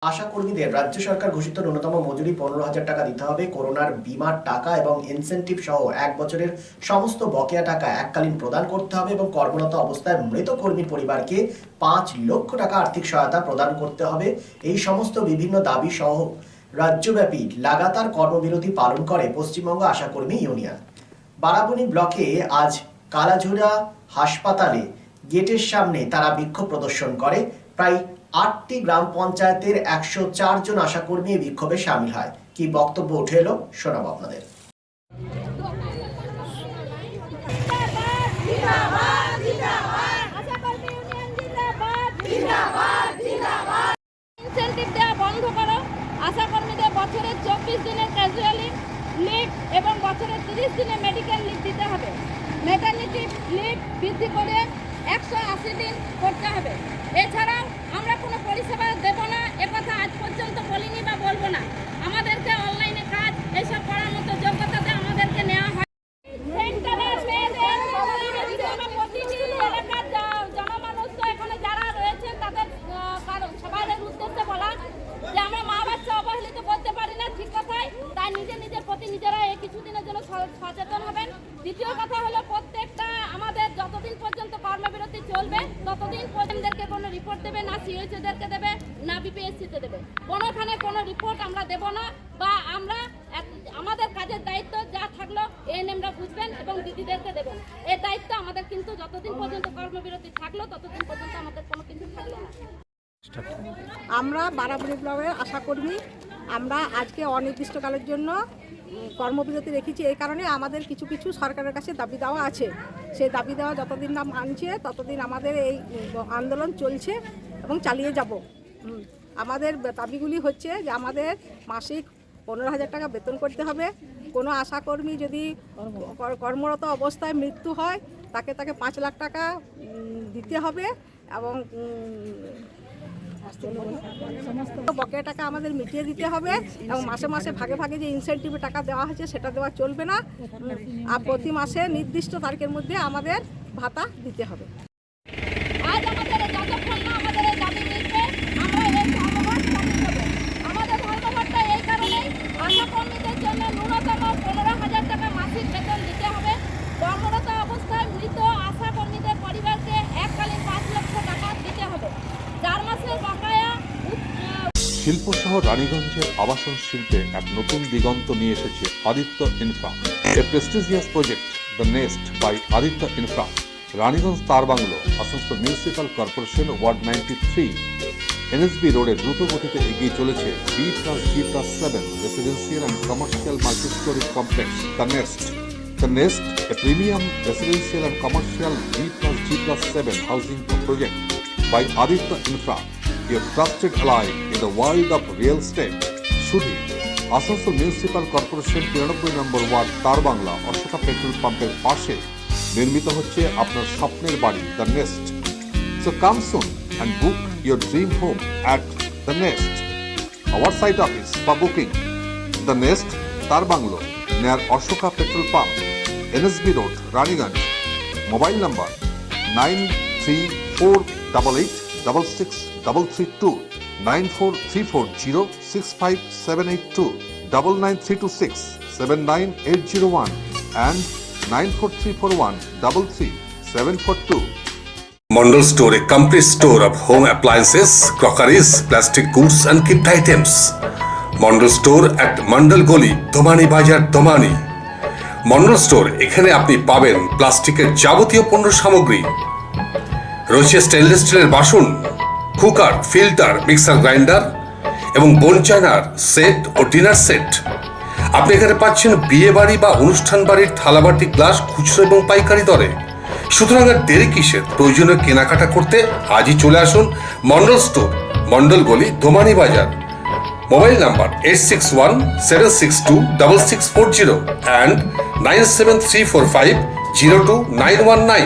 আশা কর্মীদের রাজ্য সরকার ঘোষিত ন্যূনতম মজুরি 15,000 টাকা দিতে হবে। করোনার বিমার টাকা এবং ইনসেনটিভ সহ 1 বছরের সমস্ত বকেয়া টাকা এককালীন প্রদান করতে হবে এবং কর্মরত অবস্থায় মৃত কর্মীর পরিবারকে 5 লক্ষ টাকা আর্থিক সহায়তা প্রদান করতে হবে। এই সমস্ত বিভিন্ন দাবি সহ রাজ্যব্যাপী লাগাতার কর্মবিরতি পালন করে পশ্চিমবঙ্গ আশা কর্মী ইউনিয়ন। বারাবণী ব্লকে আজ কালাঝুরা হাসপাতালে গেটের সামনে তারা বিক্ষোভ প্রদর্শন করে। প্রায় 8টি গ্রাম পঞ্চায়েতের 104 জন আশাকর্মী এই বিক্ষোভে সামিল হয়। কি বক্তব্য উঠে এলো শোনাবো আপনাদের। ইনসেনটিভ দেওয়া বন্ধ করো। আশাকর্মীদের বছরের 24 দিনের ক্যাজুয়ালি লিভ এবং বছরের 30 দিনের মেডিকেল লিভ দিতে হবে। ম্যাটারনিটি লিভ বৃদ্ধি করে 180 দিন করতে হবে। এছাড়াও আমরা কোনো পরিষেবা দেব না, একথা আজ পর্যন্ত বলিনি বা বলবো না। আমাদেরকে অনলাইনে কাজ এসব করার মতো যোগ্যতাতে আমাদেরকে নেওয়া হয়। সেন্টারের মেয়েদের প্রতিটি এলাকার জনমানুষ এখানে যারা রয়েছেন তাদের সবার উদ্দেশ্যে বলা যে আমরা মা বাচ্চা অবহেলিত করতে পারি না, ঠিক কথাই। তাই নিজের প্রতি নিজেরা এই কিছুদিনের জন্য সচেতন হবেন। দ্বিতীয় কথা হলো প্রত্যেকটা আমাদের যতদিন পর্যন্ত কর্মবিরতি চলবে ততদিন পর্যন্তকে কোনো রিপোর্ট দেবে না, সিএইচওদেরকে দেবে না, বিপিএসসিতে দেবে। কোনোখানে কোনো রিপোর্ট আমরা দেব না বা আমরা আমাদের কাজের দায়িত্ব যা থাকলো এএনএমরা বুঝবেন এবং দিদিদেরকে দেবেন। এই দায়িত্ব আমাদের কিন্তু যতদিন পর্যন্ত কর্মবিরতি থাকলো ততদিন পর্যন্ত আমাদের কোনো কিছু থাকলো না। আমরা বারাবণী ব্লকের আশাকর্মী, আমরা আজকে অনির্দিষ্টকালের জন্য কর্মবিরতি রেখেছি। এই কারণে আমাদের কিছু কিছু সরকারের কাছে দাবি দেওয়া আছে। সেই দাবি দেওয়া যতদিন না মানছে ততদিন আমাদের এই আন্দোলন চলছে এবং চালিয়ে যাব। আমাদের দাবিগুলি হচ্ছে যে আমাদের মাসিক 15,000 টাকা বেতন করতে হবে। কোনো আশাকর্মী যদি কর্মরত অবস্থায় মৃত্যু হয় তাকে 5 লাখ টাকা দিতে হবে এবং সমস্ত বকেয়া টাকা আমাদের মিটিয়ে দিতে হবে এবং মাসে মাসে ভাগে ভাগে যে ইনসেন্টিভ টাকা দেওয়া হয়েছে সেটা দেওয়া চলবে না। আর প্রতি মাসে নির্দিষ্ট তারিখের মধ্যে আমাদের ভাতা দিতে হবে। আজ আমাদের যতক্ষণ না আমাদের এই দাবি মিটবে আমরা এই ধর্মঘট চালিয়ে যাব। আমাদের ধর্মঘটটা এই কারণেই আশাকর্মীদের জন্য ন্যূনতম 15,000 টাকা মাসিক বেতন দিতে হবে। কর্মরত অবস্থায় মৃত আশাকর্মীদের পরিবারকে এককালীন 5 লক্ষ টাকা দিতে হবে। 4 মাসের বকেয়া। শিল্প শহর রানীগঞ্জের আবাসন শিল্পে এক নতুন দিগন্ত নিয়ে এসেছে Aditya Infra, a prestigious project the Nest by Aditya Infra. Raniganj Tarbangla, Asansol municipal corporation, ward 93, NSB রোডে দ্রুত গতিতে এগিয়ে চলেছে B+G+7 residential and commercial multi storey complex the Nest. The Nest, a premium residential and commercial B+G+7 housing project by Aditya Infra, your trusted ally in the world of real estate. Shudi, Asansol Municipal Corporation 93 number word তার Bangla Ashoka petrol পাম্পের পাশে নির্মিত হচ্ছে আপনার স্বপ্নের বাড়ি the nest. So come soon and book your dream home at the Nest. Our site office for booking the Nest, তার bungalow, near Ashoka Petrol Pump, NSB Road, Raniganj. Mobile number 9348866332, 9434065782, 9932679801 and 94341333742. Mondal Store, a complete store of home appliances, crockeries, plastic goods and gift items. Mondal Store at Mandal Goli, Domani Bajar, Domani. Mondal store, এখানে আপনি পাবেন প্লাস্টিকের যাবতীয় পণ্য সামগ্রী, রয়েছে stainless স্টিলের বাসন, কুকার, ফিল্টার, মিক্সার গ্রাইন্ডার এবং বোন চায়নার সেট ও ডিনার সেট। আপনি এখানে পাচ্ছেন বিয়ে বাড়ি বা অনুষ্ঠান বাড়ির থালাবাটি, গ্লাস খুচরো এবং পাইকারি দরে। সুতরাং আর দেরি কিসের? প্রয়োজনীয় কেনাকাটা করতে আজই চলে আসুন মন্ডল স্টোর, মন্ডল গলি, দোমানি বাজার। Mobile number 8617626640 and 97345029119.